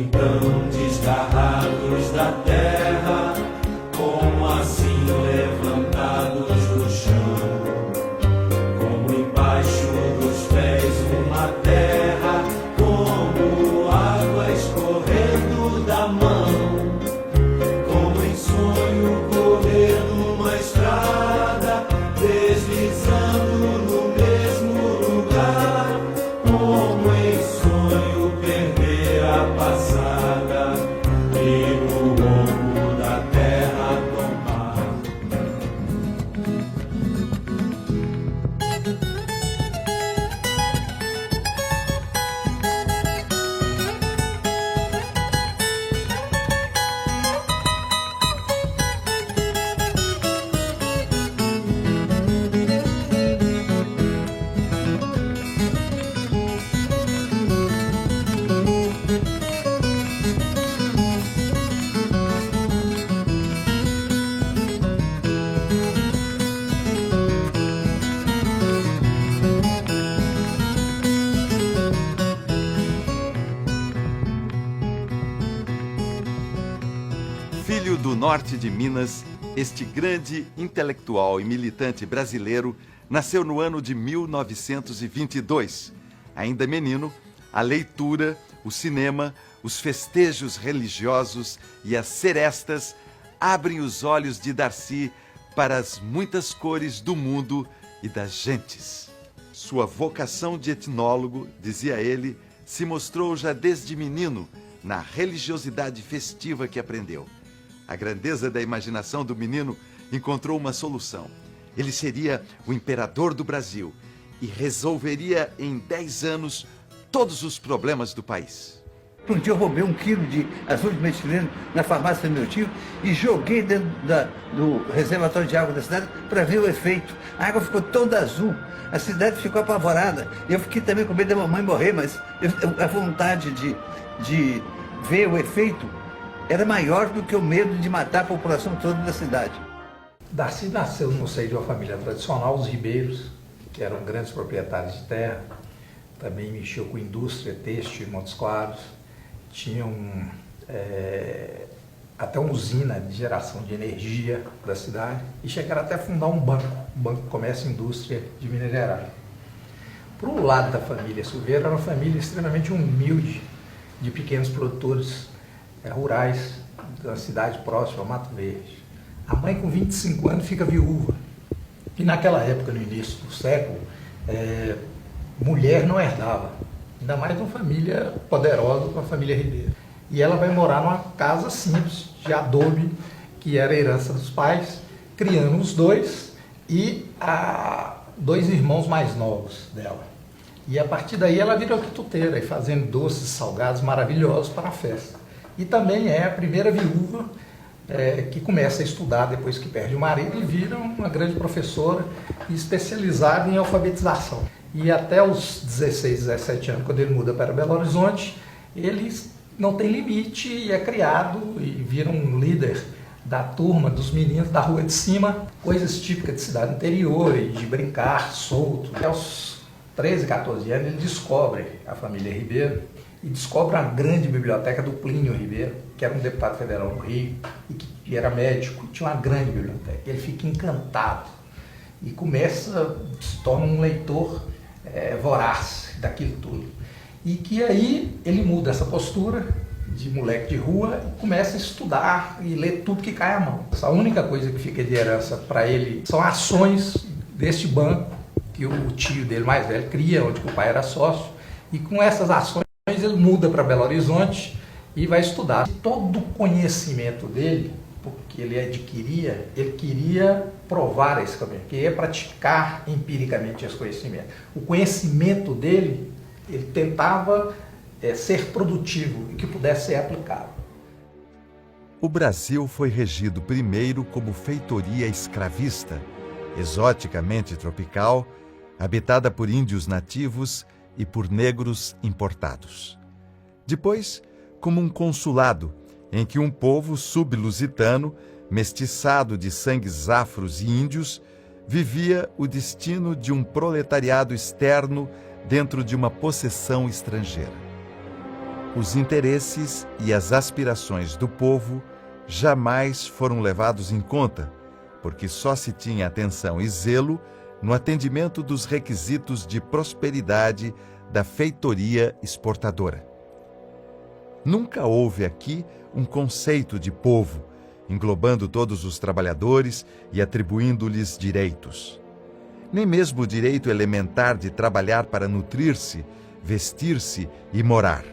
então desgarrados da terra, como assim levantados do chão, como embaixo dos pés uma terra, como água escorrendo da mão, como em sonho correr numa estrada, deslizando no mesmo lugar, como em sonho perder a passada e no longo da terra tomar. Filho do norte de Minas, este grande intelectual e militante brasileiro nasceu no ano de 1922. Ainda menino, a leitura, o cinema, os festejos religiosos e as serestas abrem os olhos de Darcy para as muitas cores do mundo e das gentes. Sua vocação de etnólogo, dizia ele, se mostrou já desde menino na religiosidade festiva que aprendeu. A grandeza da imaginação do menino encontrou uma solução. Ele seria o imperador do Brasil e resolveria em 10 anos todos os problemas do país. Um dia eu roubei 1 quilo de azul de metileno na farmácia do meu tio e joguei dentro do reservatório de água da cidade para ver o efeito. A água ficou toda azul, a cidade ficou apavorada. Eu fiquei também com medo da mamãe morrer, mas a vontade de ver o efeito era maior do que o medo de matar a população toda da cidade. Darcy nasceu no seio de uma família tradicional, os Ribeiros, que eram grandes proprietários de terra. Também mexeu com indústria têxtil em Montes Claros. Tinham até uma usina de geração de energia da cidade e chegaram até a fundar um banco Comércio e Indústria de Minas Gerais. Para o lado da família Silveira, era uma família extremamente humilde, de pequenos produtores rurais da cidade próxima, Mato Verde. A mãe, com 25 anos, fica viúva. E naquela época, no início do século, mulher não herdava, ainda mais uma família poderosa como a família Ribeiro. E ela vai morar numa casa simples, de adobe, que era a herança dos pais, criando os dois e 2 irmãos mais novos dela. E a partir daí ela virou quituteira, e fazendo doces, salgados maravilhosos para a festa. E também é a primeira viúva que começa a estudar depois que perde o marido e vira uma grande professora especializada em alfabetização. E até os 16, 17 anos, quando ele muda para Belo Horizonte, ele não tem limite e é criado e vira um líder da turma dos meninos da rua de cima, coisas típicas de cidade interior e de brincar solto. Até os 13, 14 anos ele descobre a família Ribeiro e descobre a grande biblioteca do Plínio Ribeiro, que era um deputado federal no Rio e que era médico, e tinha uma grande biblioteca. Ele fica encantado e se torna um leitor voraz daquilo tudo. E que aí ele muda essa postura de moleque de rua e começa a estudar e ler tudo que cai à mão. A única coisa que fica de herança para ele são ações deste banco que o tio dele mais velho cria, onde o pai era sócio, e com essas ações ele muda para Belo Horizonte e vai estudar. Todo o conhecimento dele, porque ele queria provar esse caminho, queria praticar empiricamente esse conhecimento. O conhecimento dele, ele tentava ser produtivo e que pudesse ser aplicável. O Brasil foi regido primeiro como feitoria escravista, exoticamente tropical, habitada por índios nativos e por negros importados. Depois, como um consulado, em que um povo sublusitano, mestiçado de sangues afros e índios, vivia o destino de um proletariado externo dentro de uma possessão estrangeira. os interesses e as aspirações do povo jamais foram levados em conta, porque só se tinha atenção e zelo no atendimento dos requisitos de prosperidade da feitoria exportadora. Nunca houve aqui um conceito de povo, englobando todos os trabalhadores e atribuindo-lhes direitos. Nem mesmo o direito elementar de trabalhar para nutrir-se, vestir-se e morar.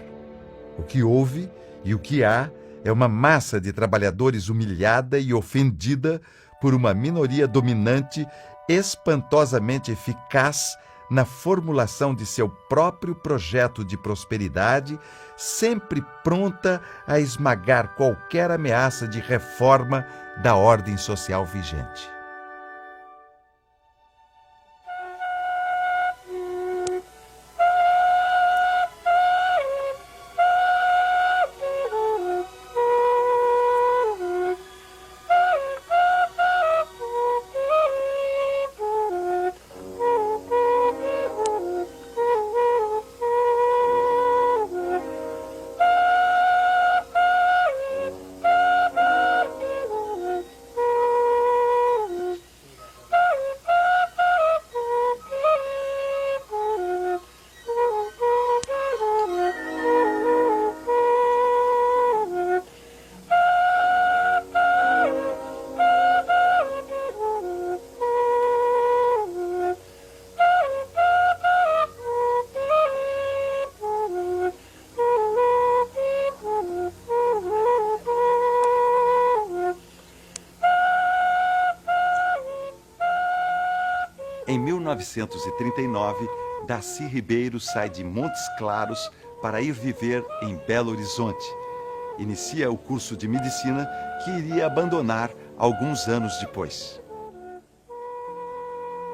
O que houve e o que há é uma massa de trabalhadores humilhada e ofendida por uma minoria dominante espantosamente eficaz na formulação de seu próprio projeto de prosperidade, sempre pronta a esmagar qualquer ameaça de reforma da ordem social vigente. Em 1939, Darcy Ribeiro sai de Montes Claros para ir viver em Belo Horizonte. Inicia o curso de medicina que iria abandonar alguns anos depois.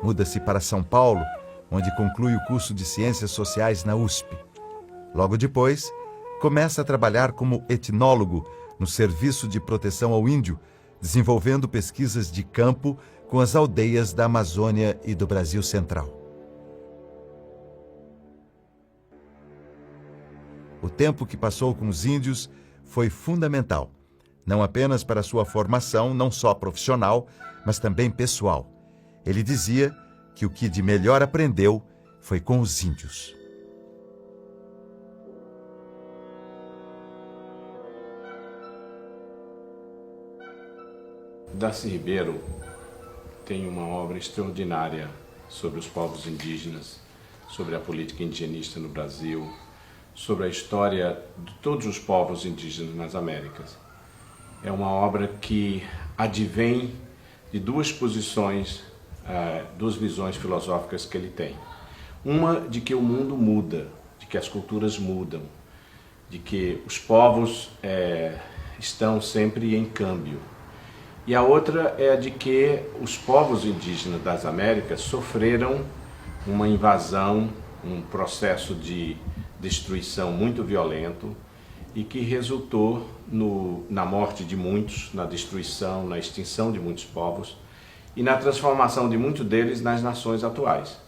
Muda-se para São Paulo, onde conclui o curso de Ciências Sociais na USP. Logo depois, começa a trabalhar como etnólogo no Serviço de Proteção ao Índio, desenvolvendo pesquisas de campo com as aldeias da Amazônia e do Brasil Central. O tempo que passou com os índios foi fundamental, não apenas para sua formação, não só profissional, mas também pessoal. Ele dizia que o que de melhor aprendeu foi com os índios. Darcy Ribeiro tem uma obra extraordinária sobre os povos indígenas, sobre a política indigenista no Brasil, sobre a história de todos os povos indígenas nas Américas. É uma obra que advém de duas posições, duas visões filosóficas que ele tem. Uma de que o mundo muda, de que as culturas mudam, de que os povos estão sempre em câmbio. E a outra é a de que os povos indígenas das Américas sofreram uma invasão, um processo de destruição muito violento e que resultou na morte de muitos, na destruição, na extinção de muitos povos e na transformação de muitos deles nas nações atuais.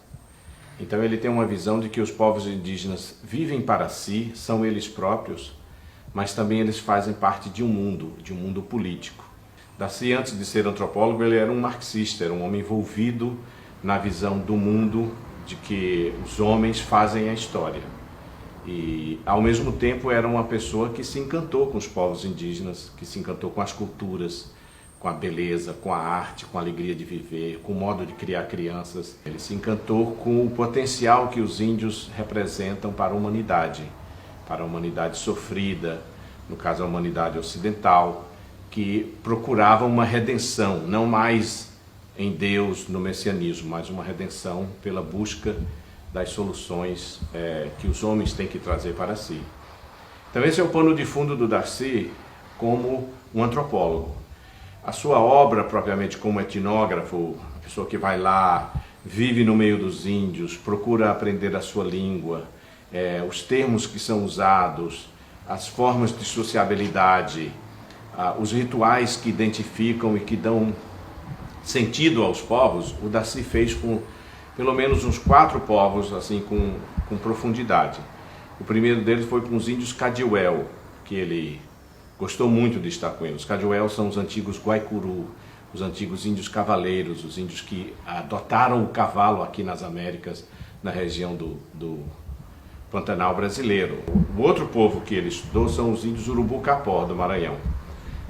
Então ele tem uma visão de que os povos indígenas vivem para si, são eles próprios, mas também eles fazem parte de um mundo político. Darcy, antes de ser antropólogo, ele era um marxista, era um homem envolvido na visão do mundo de que os homens fazem a história. E, ao mesmo tempo, era uma pessoa que se encantou com os povos indígenas, que se encantou com as culturas, com a beleza, com a arte, com a alegria de viver, com o modo de criar crianças. Ele se encantou com o potencial que os índios representam para a humanidade sofrida, no caso a humanidade ocidental, que procurava uma redenção, não mais em Deus, no messianismo, mas uma redenção pela busca das soluções que os homens têm que trazer para si. Então esse é o pano de fundo do Darcy como um antropólogo. A sua obra, propriamente como etnógrafo, a pessoa que vai lá, vive no meio dos índios, procura aprender a sua língua, os termos que são usados, as formas de sociabilidade, os rituais que identificam e que dão sentido aos povos, o Darcy fez com pelo menos uns 4 povos assim com profundidade. O primeiro deles foi com os índios Cadiuel, que ele gostou muito de estar com eles. Os Cadiuel são os antigos Guaicuru, os antigos índios cavaleiros, os índios que adotaram o cavalo aqui nas Américas, na região do Pantanal brasileiro. O outro povo que ele estudou são os índios Urubu-Capó, do Maranhão,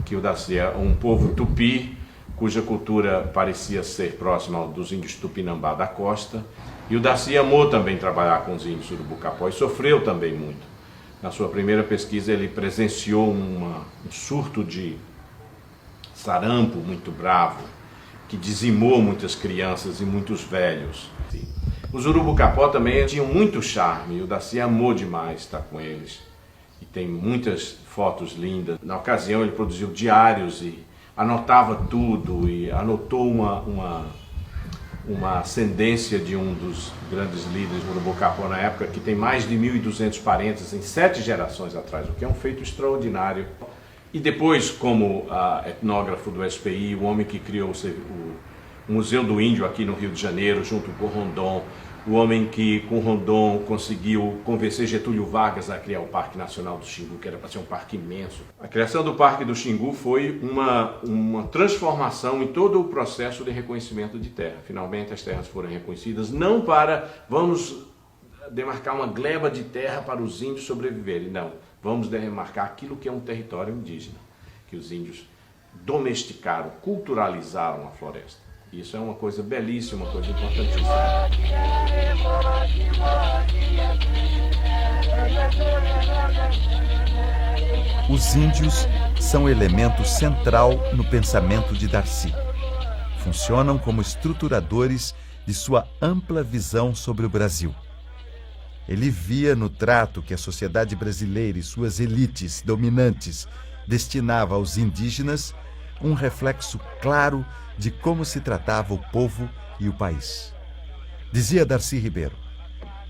que o Darcy é um povo tupi, cuja cultura parecia ser próxima dos índios Tupinambá da costa. E o Darcy amou também trabalhar com os índios Urubu-Capó e sofreu também muito. Na sua primeira pesquisa ele presenciou um surto de sarampo muito bravo, que dizimou muitas crianças e muitos velhos. Os Urubu-Capó também tinham muito charme, e o Darcy amou demais estar com eles. E tem muitas fotos lindas. Na ocasião ele produziu diários e anotava tudo, e anotou uma ascendência de um dos grandes líderes do Urubu-Capó na época, que tem mais de 1.200 parentes em 7 gerações atrás, o que é um feito extraordinário. E depois, como etnógrafo do SPI, o homem que criou o Museu do Índio aqui no Rio de Janeiro, junto com Rondon, o homem que com Rondon conseguiu convencer Getúlio Vargas a criar o Parque Nacional do Xingu, que era para ser um parque imenso. A criação do Parque do Xingu foi uma transformação em todo o processo de reconhecimento de terra. Finalmente as terras foram reconhecidas, não para vamos demarcar uma gleba de terra para os índios sobreviverem, não. Vamos demarcar aquilo que é um território indígena, que os índios domesticaram, culturalizaram a floresta. Isso é uma coisa belíssima, uma coisa importantíssima. Os índios são elemento central no pensamento de Darcy. Funcionam como estruturadores de sua ampla visão sobre o Brasil. Ele via no trato que a sociedade brasileira e suas elites dominantes destinava aos indígenas um reflexo claro de como se tratava o povo e o país. Dizia Darcy Ribeiro: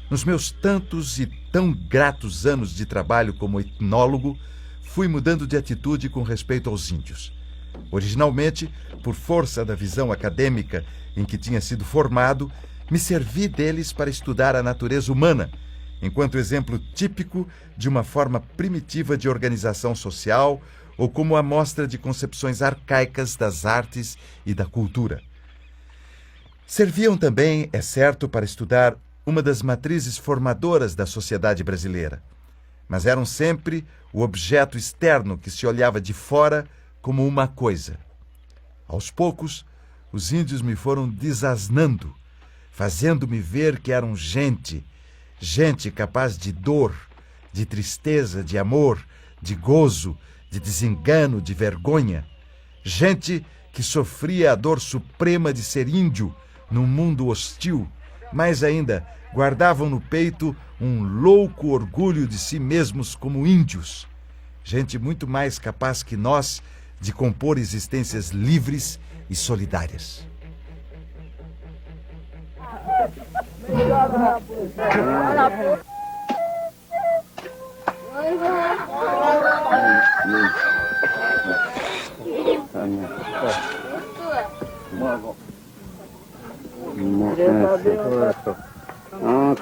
nos meus tantos e tão gratos anos de trabalho como etnólogo, fui mudando de atitude com respeito aos índios. Originalmente, por força da visão acadêmica em que tinha sido formado, me servi deles para estudar a natureza humana, enquanto exemplo típico de uma forma primitiva de organização social ou como amostra de concepções arcaicas das artes e da cultura. Serviam também, é certo, para estudar uma das matrizes formadoras da sociedade brasileira, mas eram sempre o objeto externo que se olhava de fora como uma coisa. Aos poucos, os índios me foram desasnando, fazendo-me ver que eram gente capaz de dor, de tristeza, de amor, de gozo, de desengano, de vergonha. Gente que sofria a dor suprema de ser índio num mundo hostil, mais ainda, guardavam no peito um louco orgulho de si mesmos como índios. Gente muito mais capaz que nós de compor existências livres e solidárias.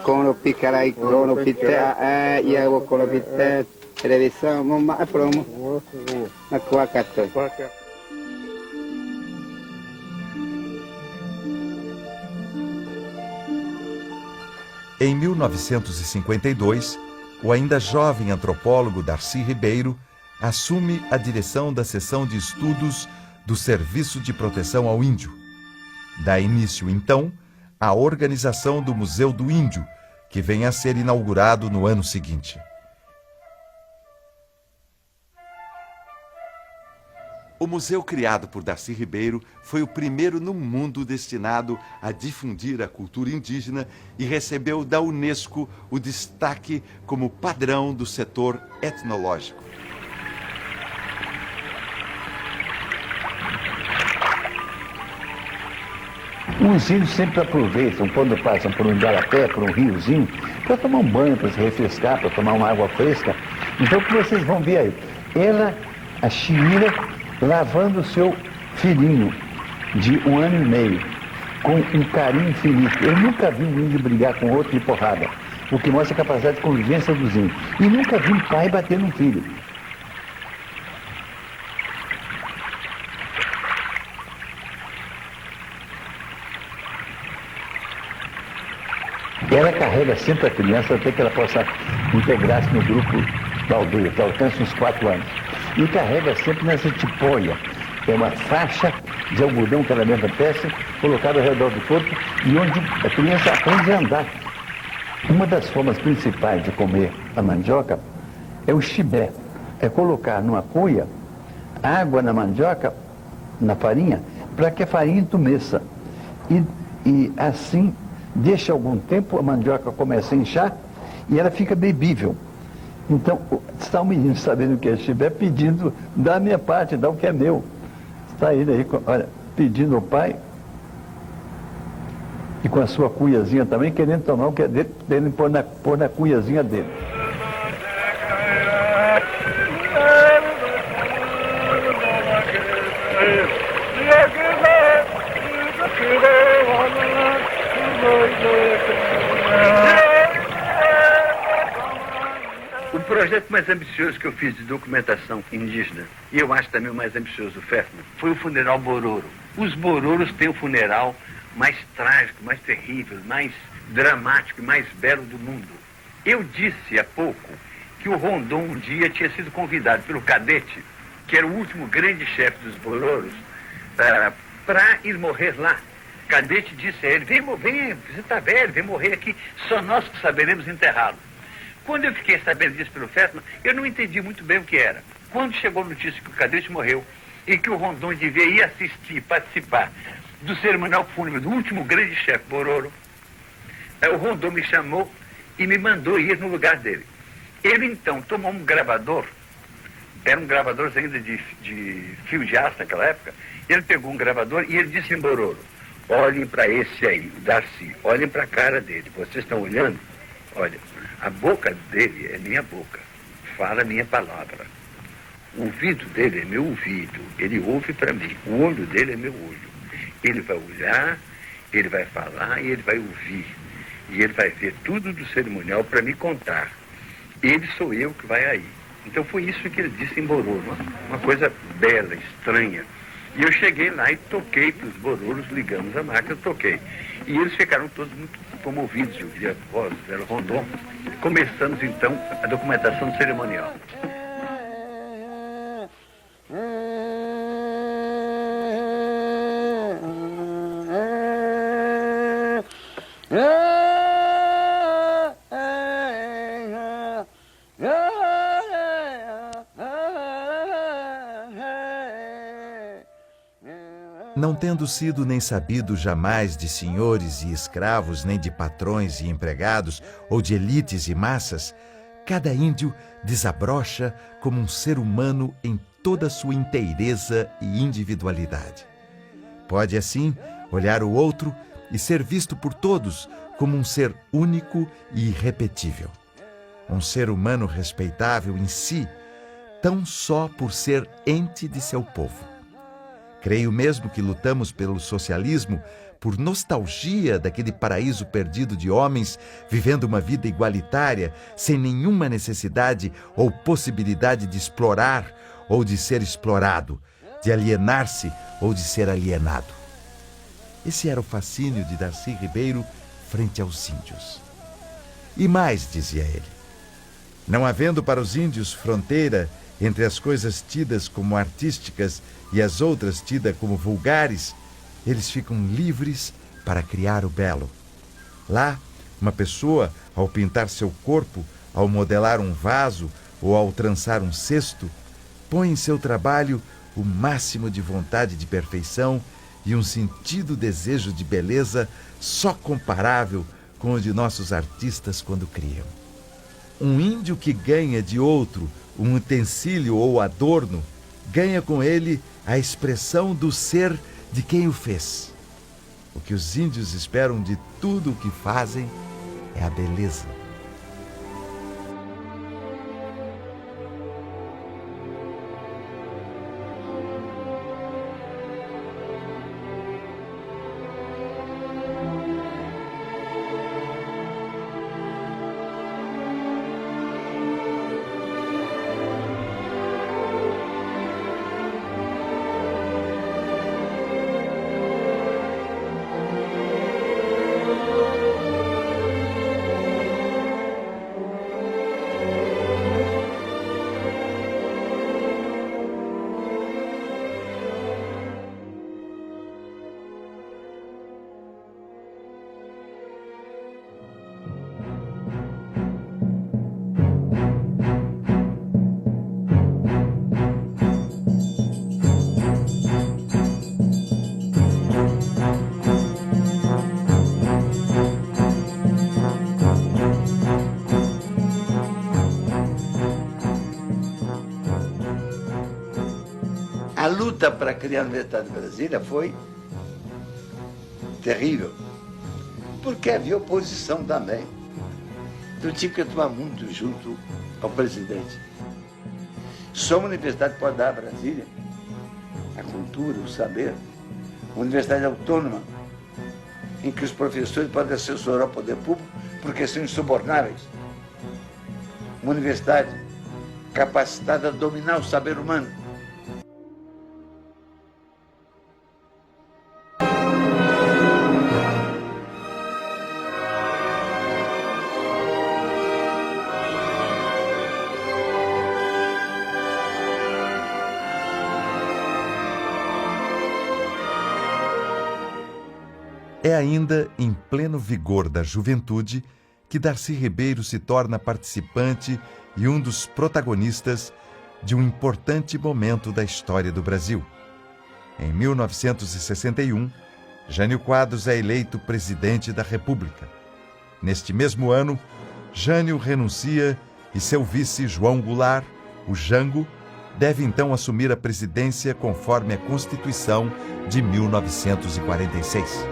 Kono pikarai kono pita ia wo kono pita televisão mama promo na kuakato. Em 1952, o ainda jovem antropólogo Darcy Ribeiro assume a direção da seção de estudos do Serviço de Proteção ao Índio. Dá início, então, à organização do Museu do Índio, que vem a ser inaugurado no ano seguinte. O museu criado por Darcy Ribeiro foi o primeiro no mundo destinado a difundir a cultura indígena e recebeu da Unesco o destaque como padrão do setor etnológico. Os índios sempre aproveitam, quando passam por um igarapé, por um riozinho, para tomar um banho, para se refrescar, para tomar uma água fresca. Então o que vocês vão ver aí? Ela, a Chimira, lavando o seu filhinho de 1 ano e meio, com um carinho infinito. Eu nunca vi um índio brigar com outro de porrada. o que mostra a capacidade de convivência dos índios. E nunca vi um pai bater num filho. Ela carrega sempre a criança até que ela possa integrar-se no grupo da aldeia, que alcança uns 4 anos. E carrega sempre nessa tipóia, que é uma faixa de algodão que ela mesma tece, colocada ao redor do corpo, e onde a criança aprende a andar. Uma das formas principais de comer a mandioca é o chibé. É colocar numa cuia água na mandioca, na farinha, para que a farinha entumeça. E assim, deixa algum tempo, a mandioca começa a inchar e ela fica bebível. Então, está o menino sabendo o que é chibé, pedindo, dá a minha parte, dá o que é meu. Está ele aí, olha, pedindo ao pai, e com a sua cuiazinha também, querendo tomar o que é dele pôr na cuiazinha dele. O projeto mais ambicioso que eu fiz de documentação indígena, e eu acho também o mais ambicioso do FEFMA, foi o funeral Bororo. Os Bororos têm o funeral mais trágico, mais terrível, mais dramático e mais belo do mundo. Eu disse há pouco que o Rondon um dia tinha sido convidado pelo Cadete, que era o último grande chefe dos Bororos, para ir morrer lá. Cadete disse a ele, vem, você está velho, vem morrer aqui, só nós que saberemos enterrá-lo. Quando eu fiquei sabendo disso pelo FEFMA, eu não entendi muito bem o que era. Quando chegou a notícia que o Cadete morreu e que o Rondon devia ir assistir, participar do cerimonial fúnebre do último grande chefe Bororo, o Rondon me chamou e me mandou ir no lugar dele. Ele então tomou um gravador, eram gravadores ainda de fio de aço naquela época, ele pegou um gravador e ele disse em Bororo, olhem para esse aí, o Darcy, olhem para a cara dele, vocês estão olhando? Olha, a boca dele é minha boca, fala a minha palavra. O ouvido dele é meu ouvido, ele ouve para mim. O olho dele é meu olho. Ele vai olhar, ele vai falar e ele vai ouvir. E ele vai ver tudo do cerimonial para me contar. Ele sou eu que vai aí. Então foi isso que ele disse em Bororo, uma coisa bela, estranha. E eu cheguei lá e toquei para os Bororos, ligamos a máquina, toquei. E eles ficaram todos muito comovidos de ouvir a voz do velho Rondon. Começamos então a documentação do cerimonial. Não tendo sido nem sabido jamais de senhores e escravos, nem de patrões e empregados, ou de elites e massas, cada índio desabrocha como um ser humano em toda a sua inteireza e individualidade. Pode, assim, olhar o outro e ser visto por todos como um ser único e irrepetível. Um ser humano respeitável em si, tão só por ser ente de seu povo. Creio mesmo que lutamos pelo socialismo por nostalgia daquele paraíso perdido de homens vivendo uma vida igualitária, sem nenhuma necessidade ou possibilidade de explorar ou de ser explorado, de alienar-se ou de ser alienado. Esse era o fascínio de Darcy Ribeiro frente aos índios. E mais, dizia ele, não havendo para os índios fronteira entre as coisas tidas como artísticas e as outras tidas como vulgares, eles ficam livres para criar o belo. Lá, uma pessoa, ao pintar seu corpo, ao modelar um vaso ou ao trançar um cesto, põe em seu trabalho o máximo de vontade de perfeição e um sentido desejo de beleza só comparável com o de nossos artistas quando criam. Um índio que ganha de outro um utensílio ou adorno, ganha com ele a expressão do ser de quem o fez. O que os índios esperam de tudo o que fazem é a beleza. luta para criar a Universidade de Brasília foi terrível, porque havia oposição também. Então tinha que atuar muito junto ao presidente. Só uma universidade pode dar a Brasília a cultura, o saber. Uma universidade autônoma, em que os professores podem assessorar o poder público porque são insubornáveis. Uma universidade capacitada a dominar o saber humano. É ainda em pleno vigor da juventude que Darcy Ribeiro se torna participante e um dos protagonistas de um importante momento da história do Brasil. Em 1961, Jânio Quadros é eleito presidente da República. Neste mesmo ano, Jânio renuncia e seu vice João Goulart, o Jango, deve então assumir a presidência conforme a Constituição de 1946.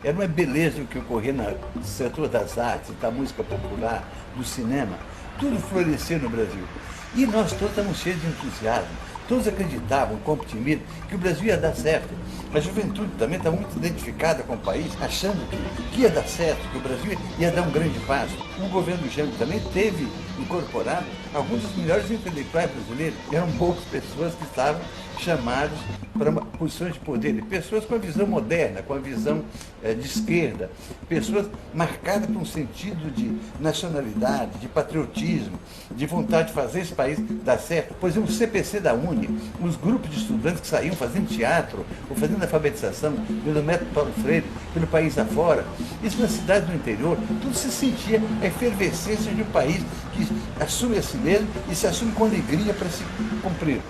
Era uma beleza o que ocorria no setor das artes, da música popular, do cinema. Tudo floresceu no Brasil. E nós todos estávamos cheios de entusiasmo. Todos acreditavam, com otimismo, que o Brasil ia dar certo. A juventude também estava muito identificada com o país, achando que ia dar certo, que o Brasil ia dar um grande passo. O governo do Jango também teve incorporado alguns dos melhores intelectuais brasileiros. Eram poucas pessoas que estavam chamadas para posições de poder. Pessoas com a visão moderna, com a visão de esquerda. Pessoas marcadas por um sentido de nacionalidade, de patriotismo, de vontade de fazer esse país dar certo. Por exemplo, o CPC da UNE, os grupos de estudantes que saíam fazendo teatro ou fazendo alfabetização pelo método Paulo Freire, pelo país afora. Isso na cidade do interior, tudo se sentia a efervescência de um país que assume a si mesmo e se assume com alegria para se cumprir.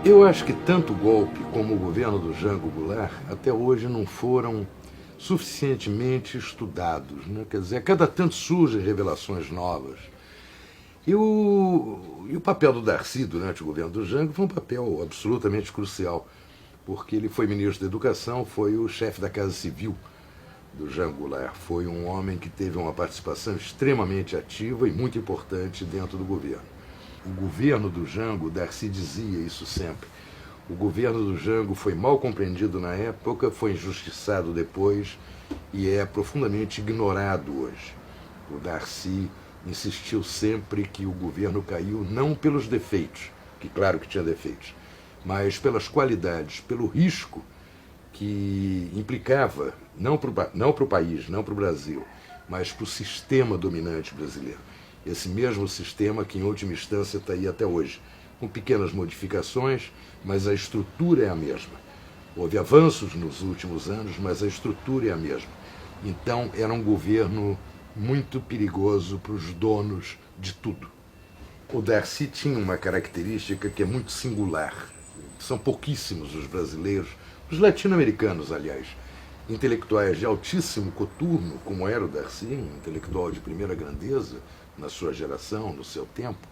Eu acho que tanto o golpe como o governo do Jango Goulart até hoje não foram suficientemente estudados, né? Quer dizer, a cada tanto surgem revelações novas. E o papel do Darcy durante o governo do Jango foi um papel absolutamente crucial, porque ele foi ministro da Educação, foi o chefe da Casa Civil do Jango Goulart, foi um homem que teve uma participação extremamente ativa e muito importante dentro do governo. O governo do Jango, Darcy dizia isso sempre, o governo do Jango foi mal compreendido na época, foi injustiçado depois e é profundamente ignorado hoje. O Darcy insistiu sempre que o governo caiu não pelos defeitos, que claro que tinha defeitos, mas pelas qualidades, pelo risco que implicava, não para o país, não para o Brasil, mas para o sistema dominante brasileiro. Esse mesmo sistema que, em última instância, está aí até hoje, com pequenas modificações, mas a estrutura é a mesma. Houve avanços nos últimos anos, mas a estrutura é a mesma. Então, era um governo muito perigoso para os donos de tudo. O Darcy tinha uma característica que é muito singular. São pouquíssimos os brasileiros, os latino-americanos, aliás, intelectuais de altíssimo coturno, como era o Darcy, um intelectual de primeira grandeza na sua geração, no seu tempo,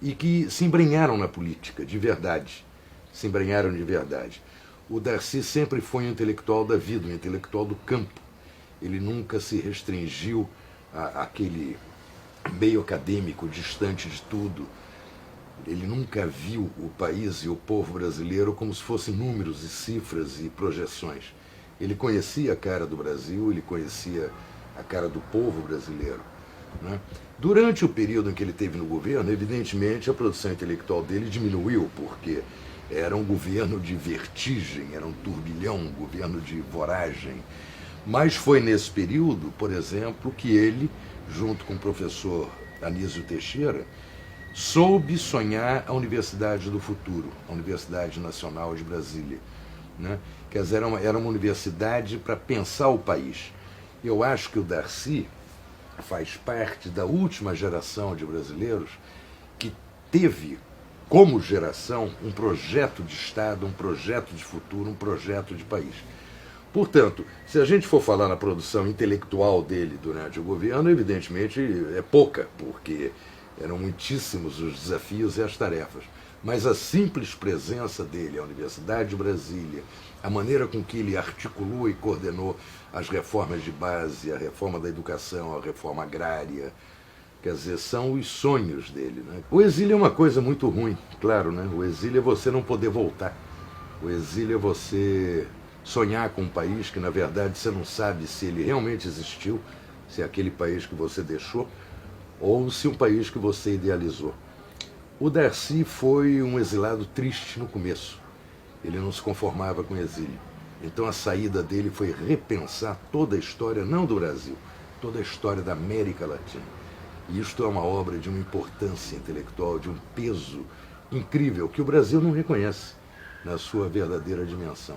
e que se embrenharam na política, de verdade. Se embrenharam de verdade. O Darcy sempre foi um intelectual da vida, um intelectual do campo. Ele nunca se restringiu àquele meio acadêmico, distante de tudo. Ele nunca viu o país e o povo brasileiro como se fossem números e cifras e projeções. Ele conhecia a cara do Brasil, ele conhecia a cara do povo brasileiro, né? Durante o período em que ele esteve no governo, evidentemente, a produção intelectual dele diminuiu, porque era um governo de vertigem, era um turbilhão, um governo de voragem. Mas foi nesse período, por exemplo, que ele, junto com o professor Anísio Teixeira, soube sonhar a Universidade do Futuro, a Universidade Nacional de Brasília, né? Quer dizer, era uma universidade para pensar o país. Eu acho que o Darcy faz parte da última geração de brasileiros que teve como geração um projeto de Estado, um projeto de futuro, um projeto de país. Portanto, se a gente for falar na produção intelectual dele durante o governo, evidentemente é pouca, porque eram muitíssimos os desafios e as tarefas. Mas a simples presença dele, a Universidade de Brasília, a maneira com que ele articulou e coordenou as reformas de base, a reforma da educação, a reforma agrária, quer dizer, são os sonhos dele, né? O exílio é uma coisa muito ruim, claro, né? O exílio é você não poder voltar. O exílio é você sonhar com um país que, na verdade, você não sabe se ele realmente existiu, se é aquele país que você deixou, ou se um país que você idealizou. O Darcy foi um exilado triste no começo. Ele não se conformava com o exílio. Então a saída dele foi repensar toda a história, não do Brasil, toda a história da América Latina. E isto é uma obra de uma importância intelectual, de um peso incrível, que o Brasil não reconhece na sua verdadeira dimensão.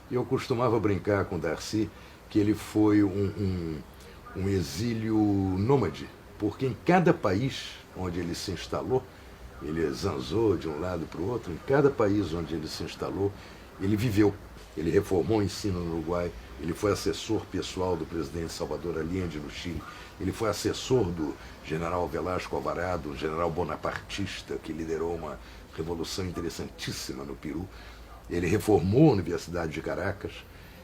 Eu costumava brincar com o Darcy que ele foi um exílio nômade, porque em cada país onde ele se instalou, ele zanzou de um lado para o outro, em cada país onde ele se instalou, ele viveu. Ele reformou o ensino no Uruguai, ele foi assessor pessoal do presidente Salvador Allende no Chile, ele foi assessor do general Velasco Alvarado, um general bonapartista que liderou uma revolução interessantíssima no Peru. Ele reformou a Universidade de Caracas.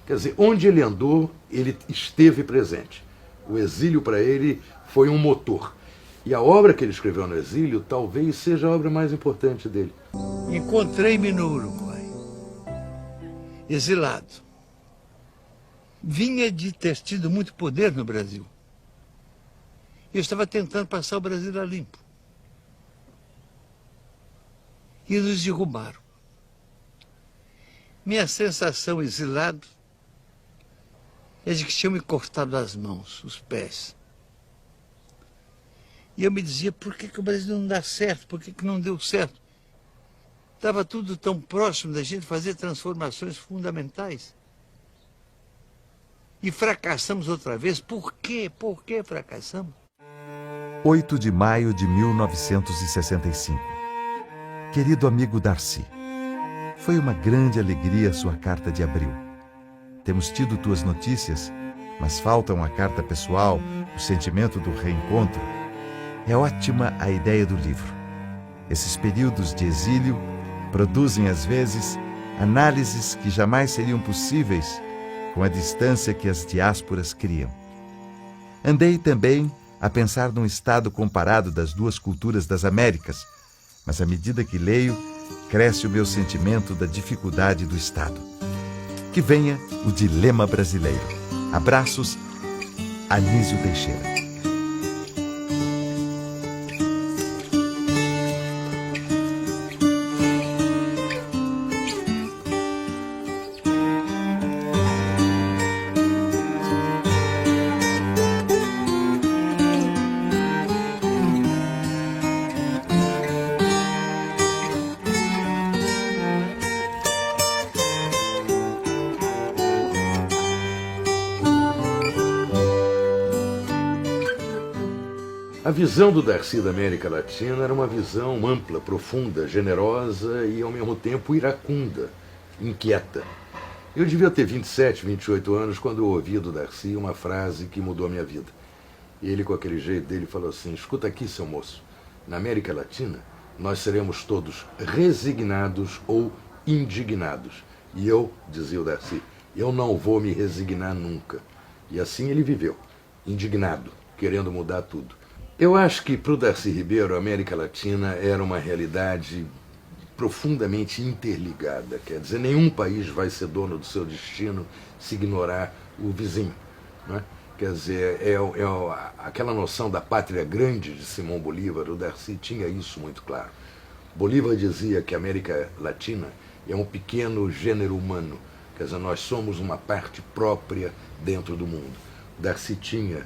Quer dizer, onde ele andou, ele esteve presente. O exílio para ele foi um motor. E a obra que ele escreveu no exílio talvez seja a obra mais importante dele. Encontrei-me no Uruguai, exilado. Vinha de ter tido muito poder no Brasil. Eu estava tentando passar o Brasil a limpo. E nos derrubaram. Minha sensação exilado é de que tinham me cortado as mãos, os pés. E eu me dizia, por que o Brasil não dá certo? Por que não deu certo? Estava tudo tão próximo da gente fazer transformações fundamentais. E fracassamos outra vez. Por quê? Por que fracassamos? 8 de maio de 1965. Querido amigo Darcy, foi uma grande alegria sua carta de abril. Temos tido tuas notícias, mas faltam a carta pessoal, o sentimento do reencontro. É ótima a ideia do livro. Esses períodos de exílio produzem, às vezes, análises que jamais seriam possíveis com a distância que as diásporas criam. Andei também a pensar num estado comparado das duas culturas das Américas, mas à medida que leio, cresce o meu sentimento da dificuldade do Estado. Que venha o dilema brasileiro. Abraços, Anísio Teixeira. A visão do Darcy da América Latina era uma visão ampla, profunda, generosa e, ao mesmo tempo, iracunda, inquieta. Eu devia ter 27, 28 anos quando eu ouvi do Darcy uma frase que mudou a minha vida. Ele, com aquele jeito dele, falou assim: escuta aqui, seu moço, na América Latina nós seremos todos resignados ou indignados. E eu, dizia o Darcy, eu não vou me resignar nunca. E assim ele viveu, indignado, querendo mudar tudo. Eu acho que para o Darcy Ribeiro a América Latina era uma realidade profundamente interligada. Quer dizer, nenhum país vai ser dono do seu destino se ignorar o vizinho, não é? Quer dizer, aquela noção da pátria grande de Simão Bolívar, o Darcy tinha isso muito claro. Bolívar dizia que a América Latina é um pequeno gênero humano, quer dizer, nós somos uma parte própria dentro do mundo. O Darcy tinha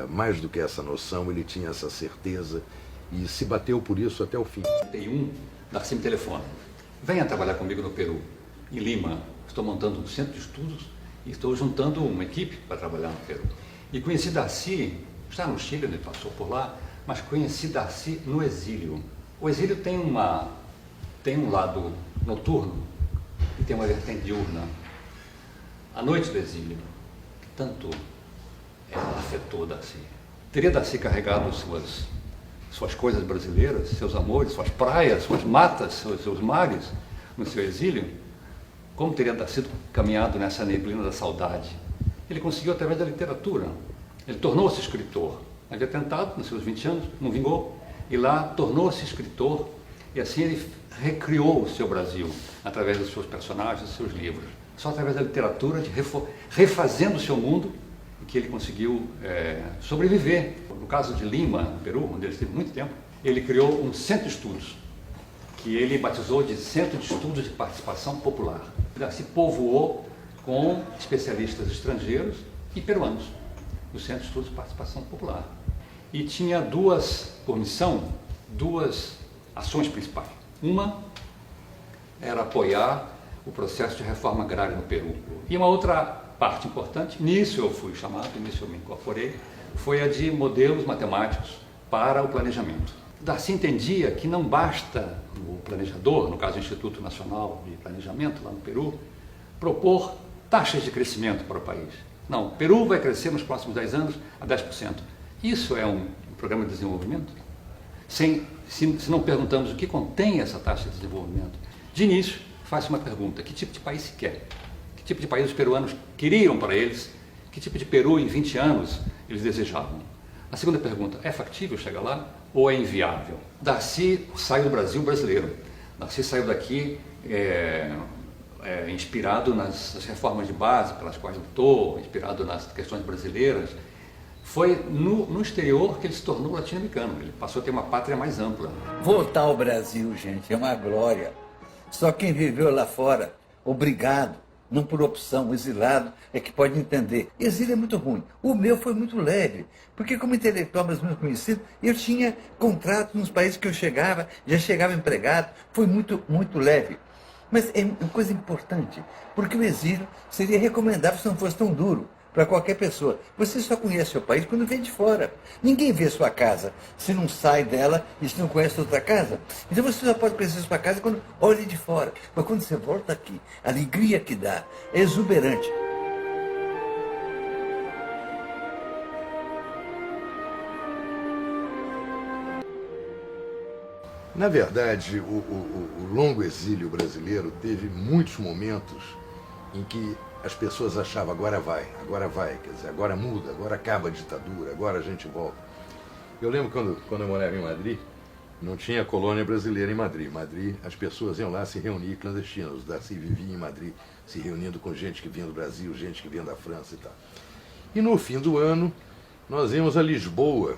mais do que essa noção, ele tinha essa certeza e se bateu por isso até o fim. Darcy me telefona: venha trabalhar comigo no Peru, em Lima. Estou montando um centro de estudos e estou juntando uma equipe para trabalhar no Peru. E conheci Darcy, está no Chile, ele passou por lá, mas conheci Darcy no exílio. O exílio tem um lado noturno e tem uma vertente diurna. A noite do exílio, que tanto ela afetou Darcy. Teria Darcy carregado suas coisas brasileiras, seus amores, suas praias, suas matas, seus mares no seu exílio? Como teria Darcy caminhado nessa neblina da saudade? Ele conseguiu através da literatura. Ele tornou-se escritor. Havia tentado nos seus 20 anos, não vingou, e lá tornou-se escritor, e assim ele recriou o seu Brasil através dos seus personagens, dos seus livros. Só através da literatura, refazendo o seu mundo, que ele conseguiu sobreviver. No caso de Lima, no Peru, onde ele esteve muito tempo, ele criou um centro de estudos, que ele batizou de Centro de Estudos de Participação Popular. Se povoou com especialistas estrangeiros e peruanos, no Centro de Estudos de Participação Popular. E tinha por missão, duas ações principais. Uma era apoiar o processo de reforma agrária no Peru. E uma outra parte importante, nisso eu fui chamado, nisso eu me incorporei, foi a de modelos matemáticos para o planejamento. Darcy entendia que não basta o planejador, no caso o Instituto Nacional de Planejamento, lá no Peru, propor taxas de crescimento para o país. Não, o Peru vai crescer nos próximos 10 anos a 10%. Isso é um programa de desenvolvimento? Se não perguntamos o que contém essa taxa de desenvolvimento, de início, faz uma pergunta: que tipo de país se quer? Que tipo de país os peruanos queriam para eles? Que tipo de Peru em 20 anos eles desejavam? A segunda pergunta: é factível chegar lá ou é inviável? Darcy saiu do Brasil brasileiro. Darcy saiu daqui inspirado nas reformas de base pelas quais lutou, inspirado nas questões brasileiras. Foi no exterior que ele se tornou latino-americano. Ele passou a ter uma pátria mais ampla. Voltar ao Brasil, gente, é uma glória. Só quem viveu lá fora, obrigado, não por opção, exilado, é que pode entender. Exílio é muito ruim. O meu foi muito leve, porque como intelectual mais ou menos conhecido, eu tinha contratos nos países que eu chegava, já chegava empregado, foi muito, muito leve. Mas é uma coisa importante, porque o exílio seria recomendável se não fosse tão duro para qualquer pessoa. Você só conhece seu país quando vem de fora. Ninguém vê sua casa se não sai dela e se não conhece outra casa. Então você só pode conhecer sua casa quando olha de fora. Mas quando você volta aqui, a alegria que dá é exuberante. Na verdade, o longo exílio brasileiro teve muitos momentos em que as pessoas achavam: agora vai, quer dizer, agora muda, agora acaba a ditadura, agora a gente volta. Eu lembro quando eu morava em Madrid, não tinha colônia brasileira em Madrid. Madrid, as pessoas iam lá se reunir clandestinos. O Darcy vivia em Madrid, se reunindo com gente que vinha do Brasil, gente que vinha da França e tal. E no fim do ano, nós íamos a Lisboa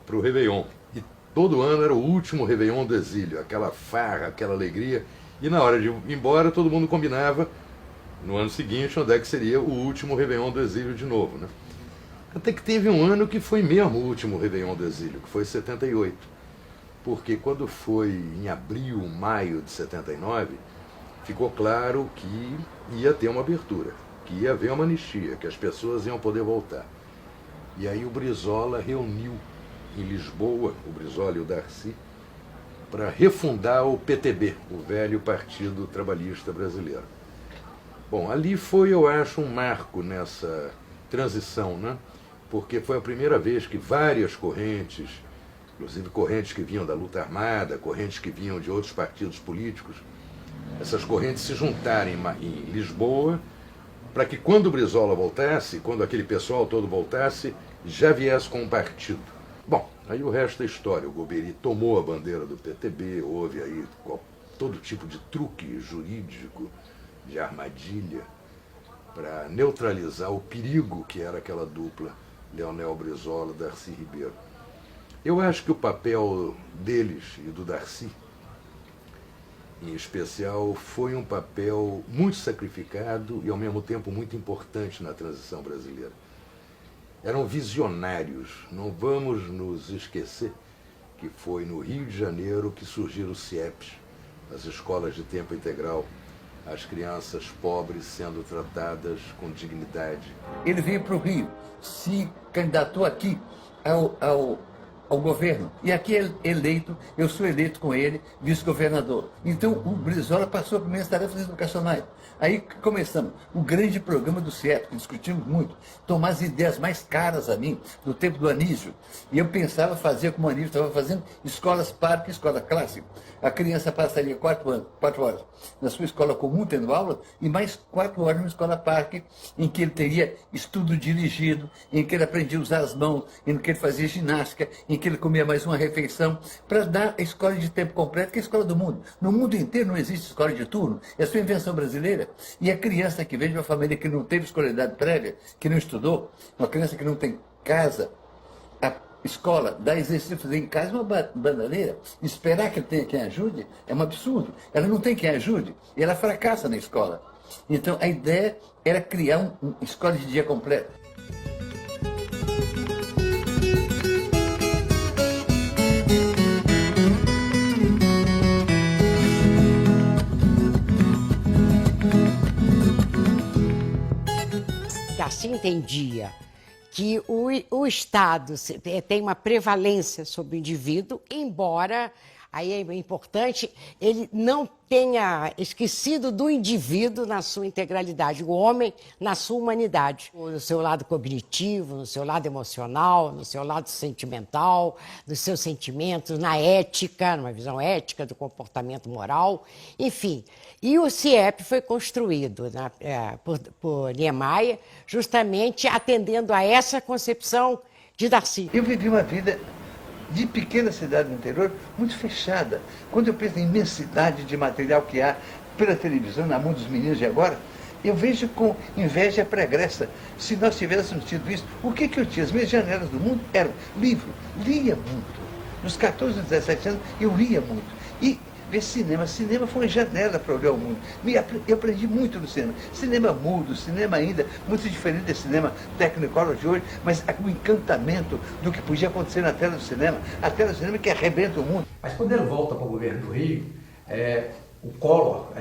para o Réveillon. E todo ano era o último Réveillon do exílio, aquela farra, aquela alegria. E na hora de ir embora, todo mundo combinava no ano seguinte onde é que seria o último Réveillon do exílio de novo, né? Até que teve um ano que foi mesmo o último Réveillon do exílio, que foi 78. Porque quando foi em abril, maio de 79, ficou claro que ia ter uma abertura, que ia haver uma anistia, que as pessoas iam poder voltar. E aí o Brizola reuniu em Lisboa, o Brizola e o Darcy, para refundar o PTB, o velho Partido Trabalhista Brasileiro. Bom, ali foi, eu acho, um marco nessa transição, né? Porque foi a primeira vez que várias correntes, inclusive correntes que vinham da luta armada, correntes que vinham de outros partidos políticos, essas correntes se juntarem em Lisboa, para que quando o Brizola voltasse, quando aquele pessoal todo voltasse, já viesse com um partido. Bom, aí o resto é história. O Golbery tomou a bandeira do PTB, houve aí todo tipo de truque jurídico, de armadilha, para neutralizar o perigo que era aquela dupla Leonel Brizola, Darcy Ribeiro. Eu acho que o papel deles e do Darcy, em especial, foi um papel muito sacrificado e, ao mesmo tempo, muito importante na transição brasileira. Eram visionários, não vamos nos esquecer que foi no Rio de Janeiro que surgiram os CIEPs, as escolas de tempo integral, as crianças pobres sendo tratadas com dignidade. Ele veio para o Rio, se candidatou aqui ao governo. E aqui é eleito, eu sou eleito com ele, vice-governador. Então o Brizola passou as primeiras tarefas educacionais. Aí começamos o grande programa do CIEP, que discutimos muito, tomar as ideias mais caras a mim, do tempo do Anísio. E eu pensava fazer como o Anísio estava fazendo, escolas parque, escola clássica. A criança passaria 4 horas na sua escola comum, tendo aula, e mais 4 horas numa escola parque, em que ele teria estudo dirigido, em que ele aprendia a usar as mãos, em que ele fazia ginástica, em que ele comia mais uma refeição, para dar a escola de tempo completo, que é a escola do mundo. No mundo inteiro não existe escola de turno, é sua invenção brasileira. E a criança que vem de uma família que não teve escolaridade prévia, que não estudou, uma criança que não tem casa, a escola dá exercício fazer em casa uma bandaneira, esperar que ele tenha quem ajude, é um absurdo. Ela não tem quem ajude e ela fracassa na escola. Então a ideia era criar uma escola de dia completo. Darcy entendia que o Estado tem uma prevalência sobre o indivíduo, embora, aí é importante, ele não tenha esquecido do indivíduo na sua integralidade, o homem na sua humanidade, no seu lado cognitivo, no seu lado emocional, no seu lado sentimental, nos seus sentimentos, na ética, numa visão ética do comportamento moral, enfim. E o CIEP foi construído por Niemeyer justamente atendendo a essa concepção de Darcy. Eu vivi uma vida de pequena cidade no interior, muito fechada. Quando eu penso na imensidade de material que há pela televisão, na mão dos meninos de agora, eu vejo com inveja pregressa. Se nós tivéssemos tido isso, o que eu tinha? As minhas janelas do mundo eram livro, lia muito. Nos 14, 17 anos, eu lia muito. E ver cinema. Cinema foi uma janela para olhar o mundo. Eu aprendi muito no cinema. Cinema mudo, cinema ainda muito diferente desse cinema Technicolor de hoje, mas o encantamento do que podia acontecer na tela do cinema, a tela do cinema que arrebenta o mundo. Mas quando ele volta para o governo do Rio, o Collor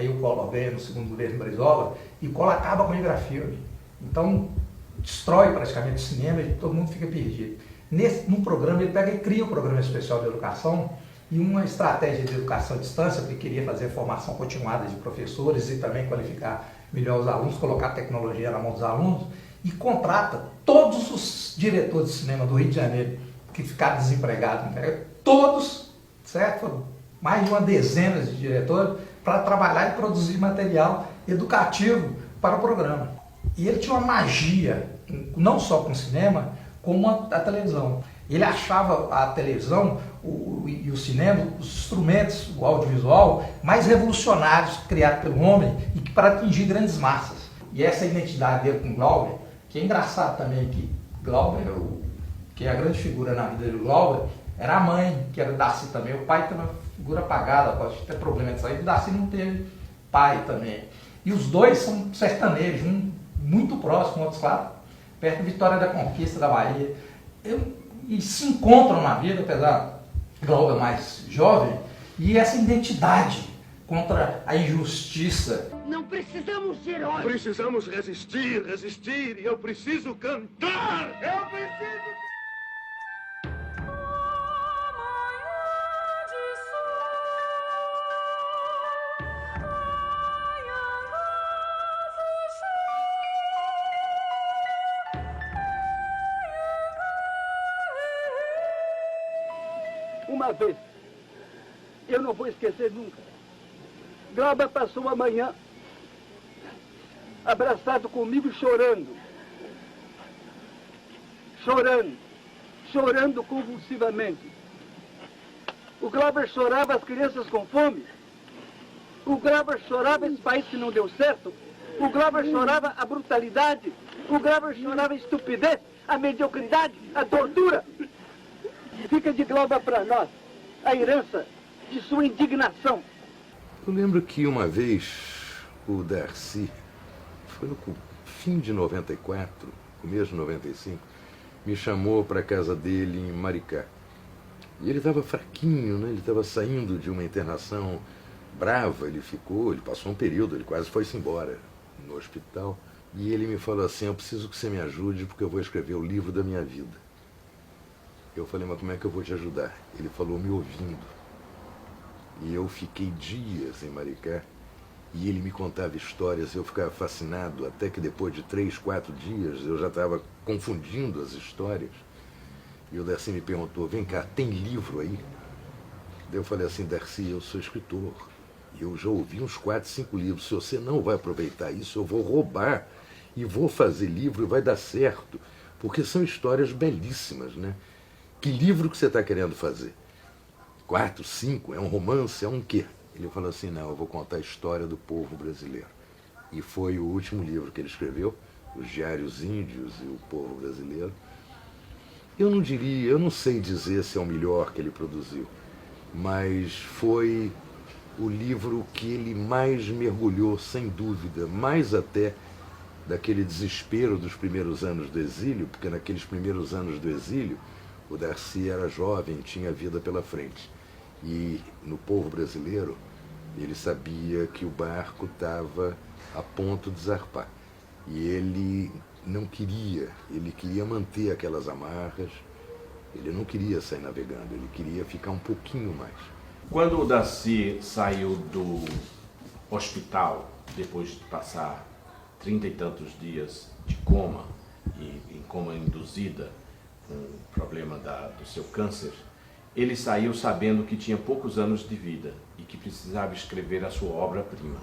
vem no segundo governo Brizola, e o Collor acaba com a Igrafilme. Então, destrói praticamente o cinema e todo mundo fica perdido. Num programa, ele pega e cria o Programa Especial de Educação, e uma estratégia de educação à distância, porque queria fazer formação continuada de professores e também qualificar melhor os alunos, colocar a tecnologia na mão dos alunos, e contrata todos os diretores de cinema do Rio de Janeiro que ficaram desempregados, todos, certo? Foram mais de uma dezena de diretores para trabalhar e produzir material educativo para o programa. E ele tinha uma magia, não só com o cinema, como a televisão. Ele achava a televisão e o cinema, os instrumentos, o audiovisual, mais revolucionários criados pelo homem e que para atingir grandes massas. E essa identidade dele com Glauber, que é engraçado também que Glauber, que é a grande figura na vida do Glauber, era a mãe, que era Darcy também. O pai tem uma figura apagada, pode ter problema disso aí. O Darcy não teve pai também. E os dois são sertanejos, um muito próximo, outros, claro, perto de Vitória da Conquista, da Bahia. E se encontram na vida, apesar de Glauber mais jovem, e essa identidade contra a injustiça. Não precisamos de heróis. Precisamos resistir, resistir, e eu preciso cantar! Eu preciso... Uma vez, eu não vou esquecer nunca, Glauber passou a manhã abraçado comigo, chorando. Chorando convulsivamente. O Glauber chorava as crianças com fome. O Glauber chorava esse país que não deu certo. O Glauber chorava a brutalidade. O Glauber chorava a estupidez, a mediocridade, a tortura. Fica de Glauber para nós a herança de sua indignação. Eu lembro que uma vez o Darcy, foi no fim de 94, começo de 95, me chamou para a casa dele em Maricá. E ele estava fraquinho, né? Ele estava saindo de uma internação brava, ele passou um período, ele quase foi-se embora no hospital. E ele me falou assim, eu preciso que você me ajude porque eu vou escrever o livro da minha vida. Eu falei, mas como é que eu vou te ajudar? Ele falou, me ouvindo. E eu fiquei dias em Maricá e ele me contava histórias, eu ficava fascinado, até que depois de 3, 4 dias eu já estava confundindo as histórias. E o Darcy me perguntou, vem cá, tem livro aí? Daí eu falei assim, Darcy, eu sou escritor. E eu já ouvi uns 4, 5 livros. Se você não vai aproveitar isso, eu vou roubar e vou fazer livro e vai dar certo. Porque são histórias belíssimas, né? Que livro que você está querendo fazer? 4, 5, é um romance, é um quê? Ele falou assim, não, eu vou contar a história do povo brasileiro. E foi o último livro que ele escreveu, Os Diários Índios e o Povo Brasileiro. Eu não sei dizer se é o melhor que ele produziu, mas foi o livro que ele mais mergulhou, sem dúvida, mais até daquele desespero dos primeiros anos do exílio, porque naqueles primeiros anos do exílio, o Darcy era jovem, tinha vida pela frente. E no povo brasileiro, ele sabia que o barco estava a ponto de zarpar. E ele não queria, ele queria manter aquelas amarras, ele não queria sair navegando, ele queria ficar um pouquinho mais. Quando o Darcy saiu do hospital, depois de passar 30 e tantos dias de coma, e em coma induzida, com o problema do seu câncer, ele saiu sabendo que tinha poucos anos de vida e que precisava escrever a sua obra-prima.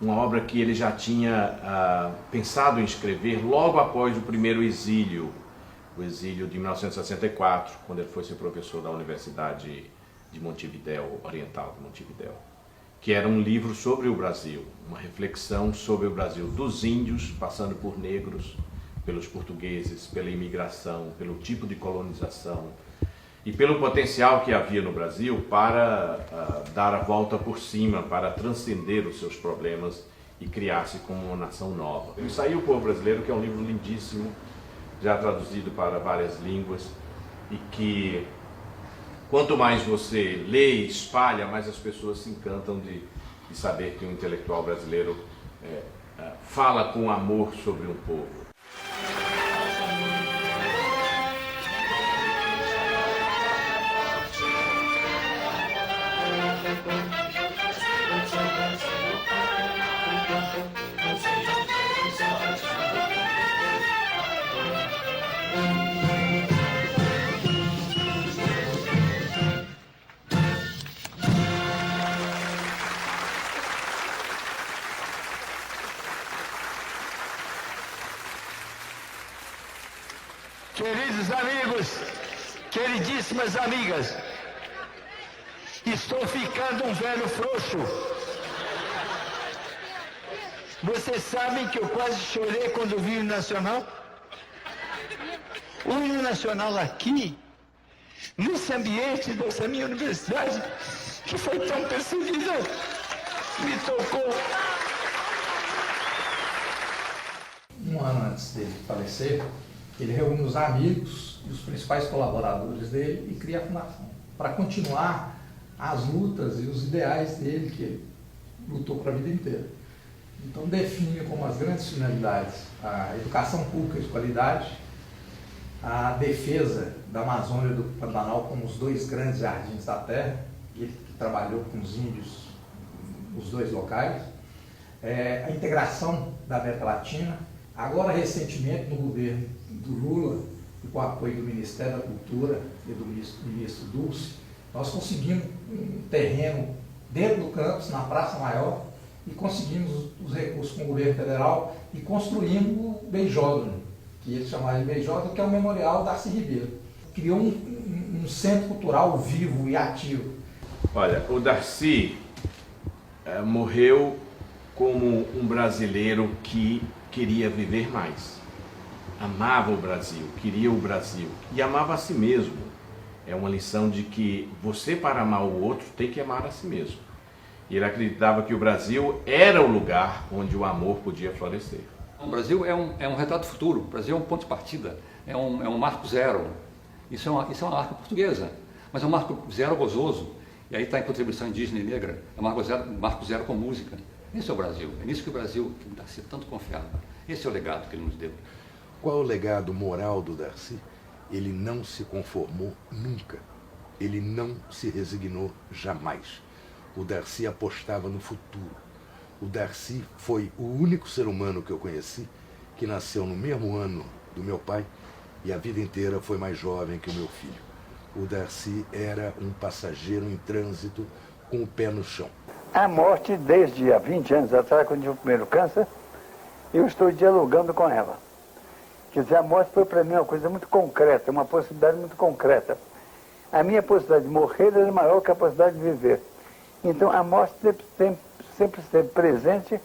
Uma obra que ele já tinha pensado em escrever logo após o primeiro exílio, o exílio de 1964, quando ele foi ser professor da Universidade de Montevidéu, Oriental de Montevidéu, que era um livro sobre o Brasil, uma reflexão sobre o Brasil, dos índios, passando por negros, pelos portugueses, pela imigração, pelo tipo de colonização e pelo potencial que havia no Brasil para dar a volta por cima, para transcender os seus problemas e criar-se como uma nação nova. E saiu o Povo Brasileiro, que é um livro lindíssimo, já traduzido para várias línguas, e que quanto mais você lê e espalha, mais as pessoas se encantam de saber que um intelectual brasileiro fala com amor sobre um povo. Queridos amigos, queridíssimas amigas, estou ficando um velho frouxo. Vocês sabem que eu quase chorei quando vi o hino nacional? O hino nacional aqui, nesse ambiente dessa minha universidade, que foi tão perseguida, me tocou. Um ano antes dele falecer, ele reúne os amigos e os principais colaboradores dele e cria a fundação, para continuar as lutas e os ideais dele, que ele lutou para a vida inteira. Então define como as grandes finalidades a educação pública de qualidade, a defesa da Amazônia e do Pantanal como os dois grandes jardins da terra, ele que trabalhou com os índios, os dois locais, a integração da América Latina. Agora, recentemente, no governo do Lula, e com o apoio do Ministério da Cultura e do ministro Dulce, Nós conseguimos um terreno dentro do campus, na Praça Maior, e conseguimos os recursos com o governo federal e construímos o Beijódromo, que eles chamaram de Beijódromo, que é o Memorial Darcy Ribeiro. Criou um centro cultural vivo e ativo. Olha, o Darcy morreu como um brasileiro que queria viver mais. Amava o Brasil, queria o Brasil e amava a si mesmo. É uma lição de que você, para amar o outro, tem que amar a si mesmo. E ele acreditava que o Brasil era o lugar onde o amor podia florescer. O Brasil é um retrato futuro, o Brasil é um ponto de partida, é um marco zero. Isso é uma marca portuguesa, mas é um marco zero gozoso. E aí está em contribuição indígena e negra, é um marco zero com música. Esse é o Brasil, é nisso que o Brasil, que o Darcy tanto confiava. Esse é o legado que ele nos deu. Qual é o legado moral do Darcy? Ele não se conformou nunca. Ele não se resignou jamais. O Darcy apostava no futuro. O Darcy foi o único ser humano que eu conheci que nasceu no mesmo ano do meu pai e a vida inteira foi mais jovem que o meu filho. O Darcy era um passageiro em trânsito com o pé no chão. A morte, desde há 20 anos atrás, quando tive o primeiro câncer, eu estou dialogando com ela. Quer dizer, a morte foi para mim uma coisa muito concreta, uma possibilidade muito concreta. A minha possibilidade de morrer era maior que a possibilidade de viver. Então a morte sempre esteve presente,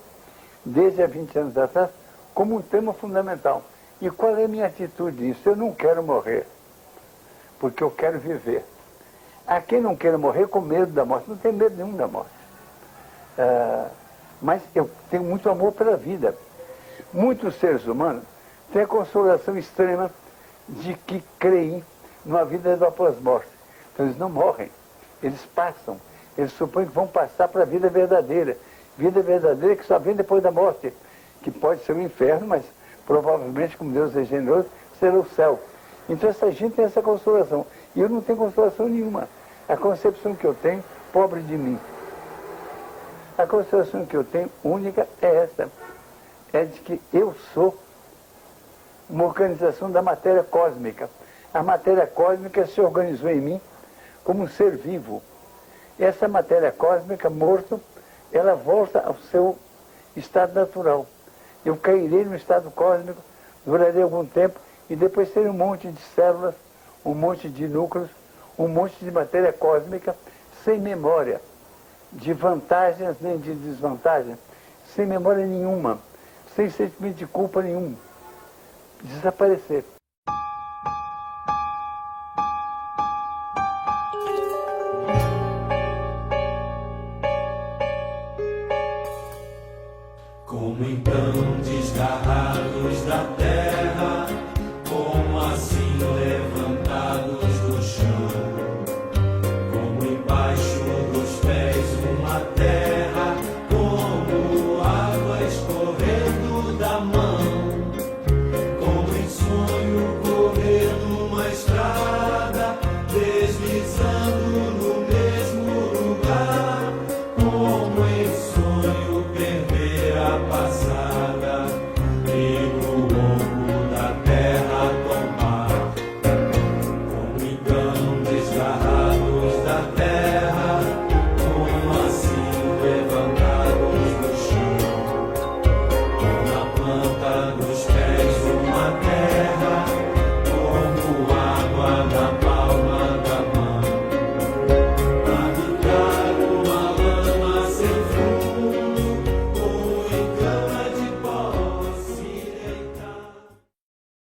desde há 20 anos atrás, como um tema fundamental. E qual é a minha atitude nisso? Eu não quero morrer, porque eu quero viver. Há quem não queira morrer com medo da morte, não tem medo nenhum da morte. Mas eu tenho muito amor pela vida. Muitos seres humanos têm a consolação extrema de que creem numa vida do após-morte. Então eles não morrem, eles passam. Eles supõem que vão passar para a vida verdadeira. Vida verdadeira que só vem depois da morte, que pode ser o inferno, mas provavelmente, como Deus é generoso, será o céu. Então essa gente tem essa consolação. E eu não tenho consolação nenhuma. A concepção que eu tenho, pobre de mim. A consolação que eu tenho, única, é essa. É de que eu sou uma organização da matéria cósmica. A matéria cósmica se organizou em mim como um ser vivo. Essa matéria cósmica, morto, ela volta ao seu estado natural. Eu cairei no estado cósmico, durarei algum tempo, e depois terei um monte de células, um monte de núcleos, um monte de matéria cósmica, sem memória, de vantagens nem de desvantagens, sem memória nenhuma, sem sentimento de culpa nenhum. Desaparecer.